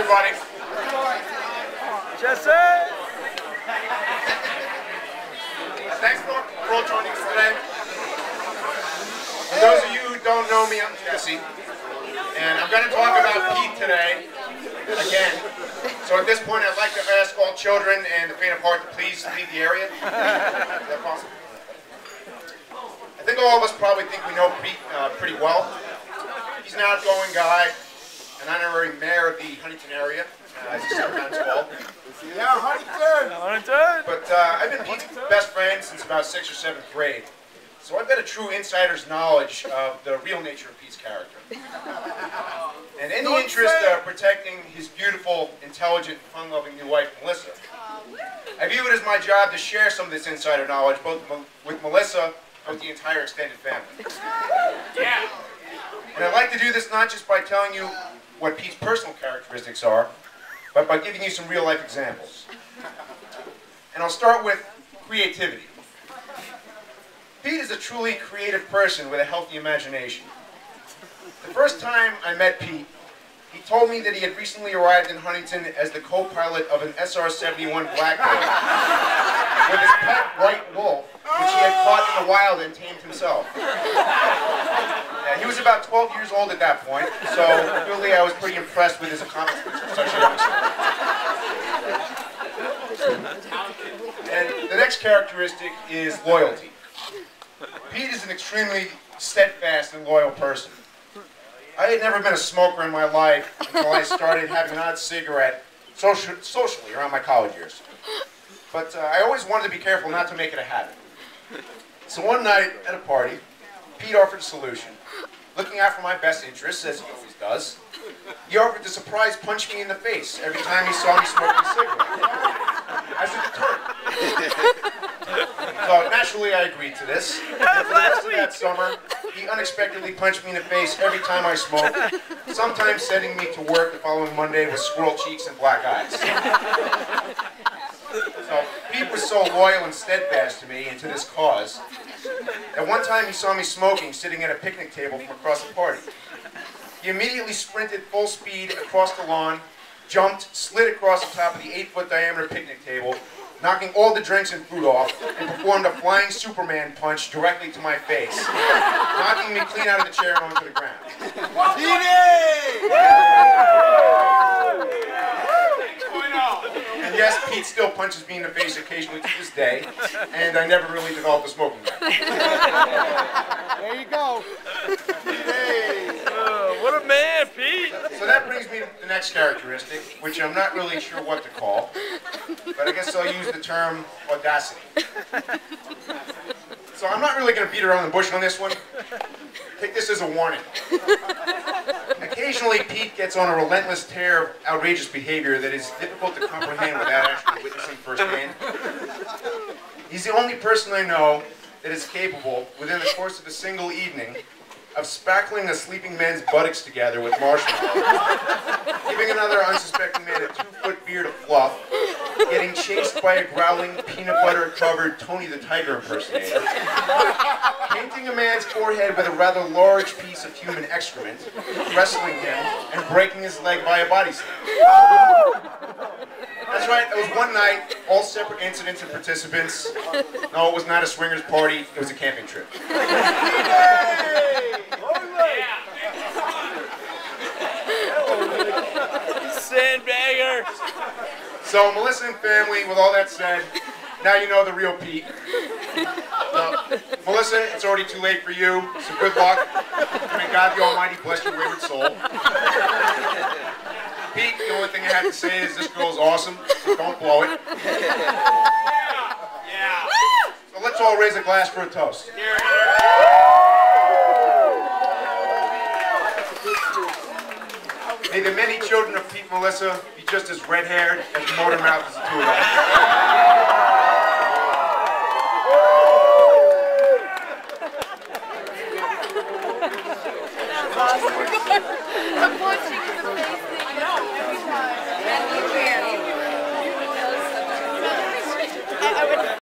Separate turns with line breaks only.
everybody.
Jesse!
Thanks for all joining us today. For those of you who don't know me, I'm Jesse. And I'm going to talk about Pete today, again. So at this point, I'd like to ask all children and the faint of heart to please leave the area. Is that possible? I think all of us probably think we know Pete pretty well. He's an outgoing guy, an honorary mayor of the Huntington area, as he's sometimes called.
Yeah, Huntington!
But I've been Pete's best friend since about 6th or 7th grade. So I've got a true insider's knowledge of the real nature of Pete's character. And in the interest of protecting his beautiful, intelligent, fun-loving new wife, Melissa, I view it as my job to share some of this insider knowledge, both with Melissa and with the entire extended family. Yeah. And I'd like to do this not just by telling you what Pete's personal characteristics are, but by giving you some real-life examples. And I'll start with creativity. Pete is a truly creative person with a healthy imagination. The first time I met Pete, he told me that he had recently arrived in Huntington as the co-pilot of an SR-71 Blackbird with his pet white wolf, which he had caught in the wild and tamed himself. He was about 12 years old at that point, so clearly I was pretty impressed with his accomplishments for such a youngster. And the next characteristic is loyalty. Pete is an extremely steadfast and loyal person. I had never been a smoker in my life until I started having an odd cigarette socially around my college years. But I always wanted to be careful not to make it a habit. So one night at a party, Pete offered a solution. Looking out for my best interests, as he always does, he offered to surprise punch me in the face every time he saw me smoking a cigarette, as a deterrent. So naturally I agreed to this, and for the rest of that summer, he unexpectedly punched me in the face every time I smoked, sometimes sending me to work the following Monday with squirrel cheeks and black eyes. So Pete was so loyal and steadfast to me and to this cause, that one time he saw me smoking sitting at a picnic table from across the party. He immediately sprinted full speed across the lawn, jumped, slid across the top of the 8-foot diameter picnic table, knocking all the drinks and food off, and performed a flying Superman punch directly to my face, knocking me clean out of the chair and onto the ground. And yes, Pete still punches me in the face occasionally to this day, and I never really developed a smoking habit.
There you go. Hey. What a man, Pete!
So that brings me to the next characteristic, which I'm not really sure what to call, but I guess I'll use the term audacity. So I'm not really going to beat around the bush on this one. Take this as a warning. Occasionally, Pete gets on a relentless tear of outrageous behavior that is difficult to comprehend without actually witnessing firsthand. He's the only person I know that is capable, within the course of a single evening, of spackling a sleeping man's buttocks together with marshmallows, giving another unsuspecting man a 2-foot beard of fluff, getting chased by a growling, peanut butter-covered Tony the Tiger impersonator, painting a man's forehead with a rather large piece of human excrement, wrestling him, and breaking his leg by a body slam. That's right, it was one night, all separate incidents and participants. No, it was not a swingers party, it was a camping trip.
Sandbagger!
So, Melissa and family, with all that said, now you know the real Pete. Melissa, it's already too late for you, so good luck. May God the Almighty bless your wayward soul. Pete, the only thing I have to say is this girl is awesome, so don't blow it. Yeah. So let's all raise a glass for a toast. May the many children of Pete and Melissa be just as red-haired as motor mouth as the two of us.